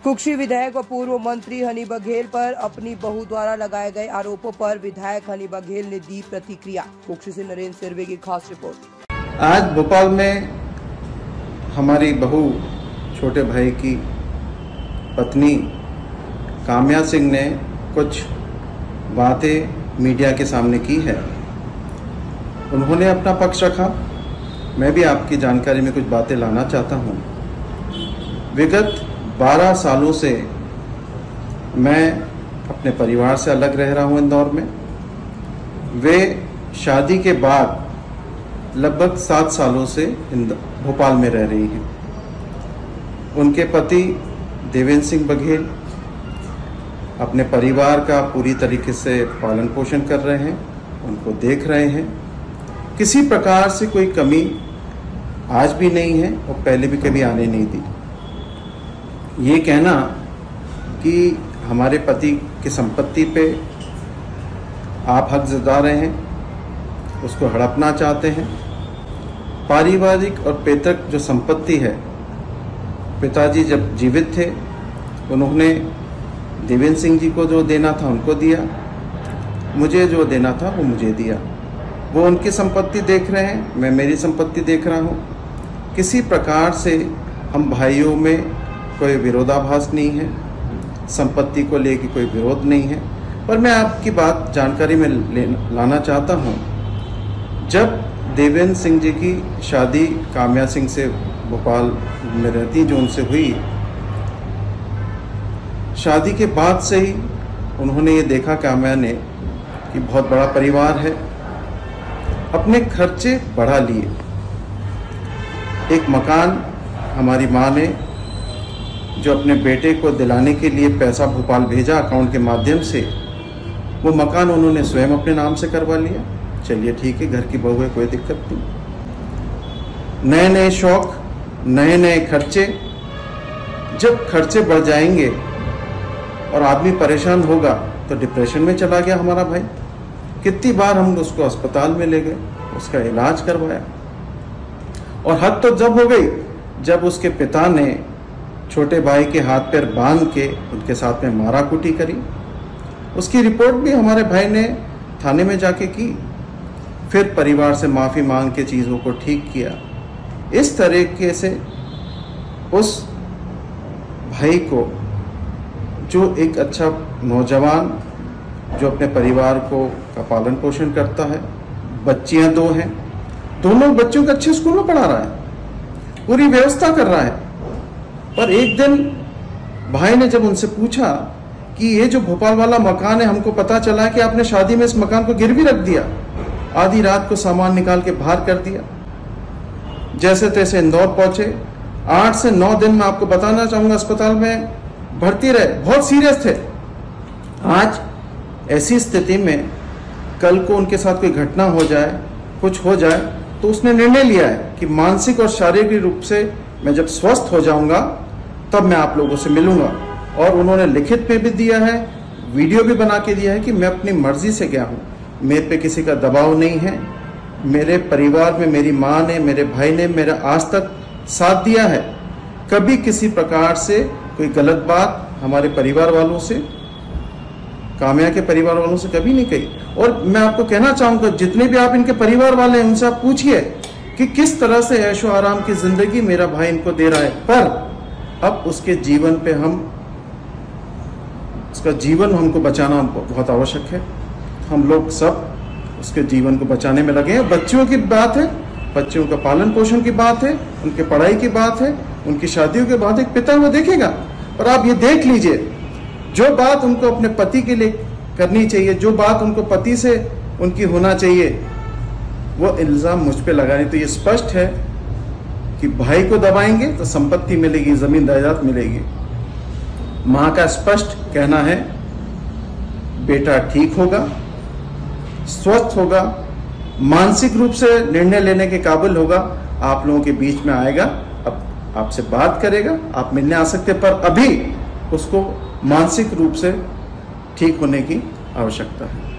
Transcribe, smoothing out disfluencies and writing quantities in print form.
कुक्षी विधायक व पूर्व मंत्री हनी बघेल पर अपनी बहू द्वारा लगाए गए आरोपों पर विधायक हनी बघेल ने दी प्रतिक्रिया। कुक्षी से नरेंद्र सिरवे की खास रिपोर्ट। आज भोपाल में हमारी बहू छोटे भाई की पत्नी काम्या सिंह ने कुछ बातें मीडिया के सामने की है। उन्होंने अपना पक्ष रखा। मैं भी आपकी जानकारी में कुछ बातें लाना चाहता हूँ। विगत 12 सालों से मैं अपने परिवार से अलग रह रहा हूँ इंदौर में। वे शादी के बाद लगभग 7 सालों से भोपाल में रह रही हैं। उनके पति देवेंद्र सिंह बघेल अपने परिवार का पूरी तरीके से पालन पोषण कर रहे हैं, उनको देख रहे हैं। किसी प्रकार से कोई कमी आज भी नहीं है और पहले भी कभी आने नहीं दी। ये कहना कि हमारे पति की संपत्ति पे आप हक जता रहे हैं, उसको हड़पना चाहते हैं। पारिवारिक और पैतृक जो संपत्ति है, पिताजी जब जीवित थे उन्होंने देवेंद्र सिंह जी को जो देना था उनको दिया, मुझे जो देना था वो मुझे दिया। वो उनकी संपत्ति देख रहे हैं, मैं मेरी संपत्ति देख रहा हूँ। किसी प्रकार से हम भाइयों में कोई विरोधाभास नहीं है, संपत्ति को लेकर कोई विरोध नहीं है। पर मैं आपकी बात जानकारी में लाना चाहता हूँ। जब देवेंद्र सिंह जी की शादी काम्या सिंह से भोपाल में रहती जो उनसे हुई, शादी के बाद से ही उन्होंने ये देखा काम्या ने कि बहुत बड़ा परिवार है, अपने खर्चे बढ़ा लिए। एक मकान हमारी माँ ने जो अपने बेटे को दिलाने के लिए पैसा भोपाल भेजा अकाउंट के माध्यम से, वो मकान उन्होंने स्वयं अपने नाम से करवा लिया। चलिए ठीक है, घर की बहू है, कोई दिक्कत नहीं। नए नए शौक, नए नए खर्चे। जब खर्चे बढ़ जाएंगे और आदमी परेशान होगा तो डिप्रेशन में चला गया हमारा भाई। कितनी बार हम उसको अस्पताल में ले गए, उसका इलाज करवाया। और हद तो जब हो गई जब उसके पिता ने छोटे भाई के हाथ पैर बांध के उनके साथ में मारा कुटी करी। उसकी रिपोर्ट भी हमारे भाई ने थाने में जाके की, फिर परिवार से माफ़ी मांग के चीज़ों को ठीक किया। इस तरीके से उस भाई को, जो एक अच्छा नौजवान जो अपने परिवार को का पालन पोषण करता है, बच्चियां 2 हैं, दोनों बच्चों को अच्छे स्कूल में पढ़ा रहा है, पूरी व्यवस्था कर रहा है। पर एक दिन भाई ने जब उनसे पूछा कि ये जो भोपाल वाला मकान है, हमको पता चला है कि आपने शादी में इस मकान को गिरवी रख दिया, आधी रात को सामान निकाल के बाहर कर दिया। जैसे तैसे इंदौर पहुंचे। 8 से 9 दिन में आपको बताना चाहूंगा अस्पताल में भर्ती रहे, बहुत सीरियस थे। आज ऐसी स्थिति में कल को उनके साथ कोई घटना हो जाए, कुछ हो जाए, तो उसने निर्णय लिया है कि मानसिक और शारीरिक रूप से मैं जब स्वस्थ हो जाऊंगा तब मैं आप लोगों से मिलूंगा। और उन्होंने लिखित में भी दिया है, वीडियो भी बना के दिया है कि मैं अपनी मर्जी से गया हूँ, मेरे पे किसी का दबाव नहीं है। मेरे परिवार में मेरी माँ ने, मेरे भाई ने मेरा आज तक साथ दिया है। कभी किसी प्रकार से कोई गलत बात हमारे परिवार वालों से, काम्या के परिवार वालों से कभी नहीं कही। और मैं आपको कहना चाहूंगा, जितने भी आप इनके परिवार वाले हैं उनसे आप पूछिए कि किस तरह से ऐशो आराम की जिंदगी मेरा भाई इनको दे रहा है। पर अब उसके जीवन पे उसका जीवन हमको बचाना बहुत आवश्यक है। हम लोग सब उसके जीवन को बचाने में लगे हैं। बच्चियों की बात है, बच्चों का पालन पोषण की बात है, उनके पढ़ाई की बात है, उनकी शादियों की बात है। एक पिता वो देखेगा। और आप ये देख लीजिए, जो बात उनको अपने पति के लिए करनी चाहिए, जो बात उनको पति से उनकी होना चाहिए, वो इल्जाम मुझ पे लगाने। तो ये स्पष्ट है कि भाई को दबाएंगे तो संपत्ति मिलेगी, जमीन जायदाद मिलेगी। मां का स्पष्ट कहना है, बेटा ठीक होगा, स्वस्थ होगा, मानसिक रूप से निर्णय लेने के काबिल होगा, आप लोगों के बीच में आएगा, अब आपसे बात करेगा, आप मिलने आ सकते। पर अभी उसको मानसिक रूप से ठीक होने की आवश्यकता है।